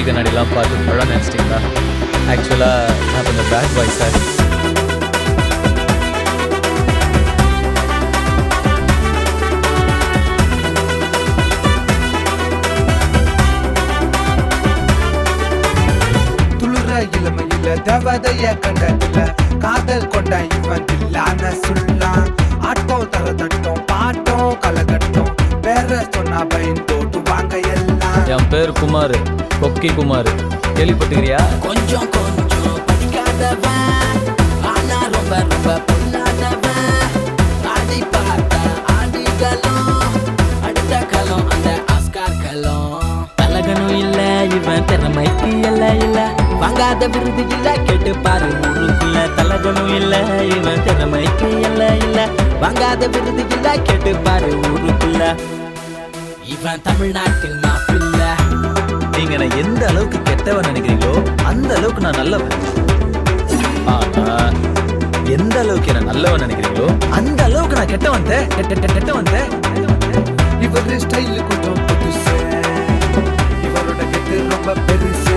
கண்ணாடிலாம் பார்த்து பழம் நினச்சிட்டிங்களா? ஆக்சுவலாக நான் கொஞ்சம் பேட் பாய் சார். இளமையில தேவதைய கண்டதில்ல காதல் கொண்ட இவன் இல்லான சொல்லாம் ஆட்டம் தர தட்டம் பாட்டம் கலகட்டம் பேர சொன்னா பயன் தோட்டு வாங்க எல்லாம். என் பேர் குமார், கொக்கி குமார். கேள்விப்பட்டுக்கிறியா? கொஞ்சம் கொஞ்சம் படிக்காதவன் ஆனா ரொம்ப ரொம்ப பொல்லாதவன். ஆடி பார்த்தா ஆடிகளும் அடுத்த காலம் அந்த ஆஸ்கார் காலம். பழகனும் இல்ல இவன் திறமைக்கு இல்ல இல்ல வாங்காத விருது இல்ல கேட்டு பாரு ஊருக்குள்ள. தலகனும் இல்ல இவன் திறமைக்கு இல்ல இல்ல வாங்காத விருது இல்ல கேட்டு பாரு ஊருக்குள்ள. இவன் தமிழ்நாட்டில் மாப்பிள்ள. நீங்க நான் எந்த அளவுக்கு கெட்டவன் நினைக்கிறீங்களோ அந்த அளவுக்கு நான் நல்லவன். ஆனா எந்த அளவுக்கு என்ன நல்லவன் நினைக்கிறீங்களோ அந்த அளவுக்கு நான் கெட்டவன் கெட்டவன். இவரு ஸ்டைல் கொஞ்சம் புதுசு, இவரோட கெட்டு ரொம்ப பெருசு,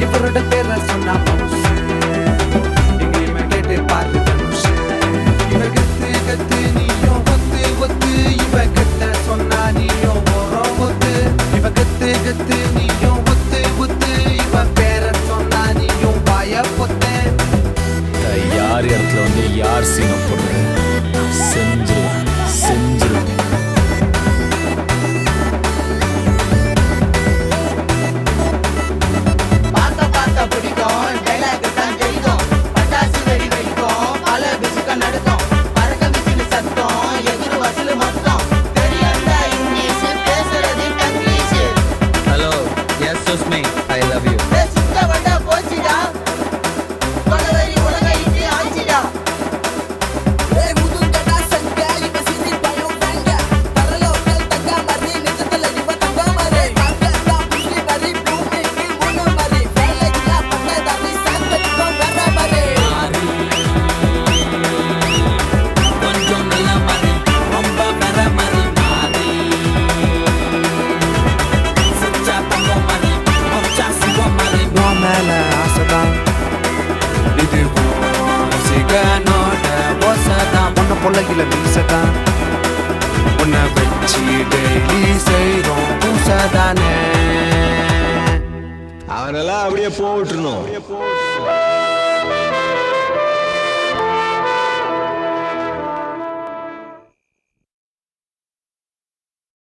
இவரோட பேர சொன்னா பவுசு, எங்கேயுமே கேட்டு பாரு தனுஷு. இவ கத்து கத்து நீயும் ஒத்து ஒத்து, இவ கத்த சொன்னா நீயும் ஓரம் ஒத்து. இவ கத்து கத்து நீயும் ஒத்து ஒத்து, இவ பேர சொன்னா நீயும் வாய பொத்து. யார் இடத்துல வந்து யார் சீனம் போடுறது செஞ்சிருவேன் செஞ்சிருவேன். I love you. பொள்ளையில மீசதான் உன்னை வச்சு டெய்லி செய்றோம் பூசதானே. அவனெல்லாம் அப்படியே போட்டுருணும்.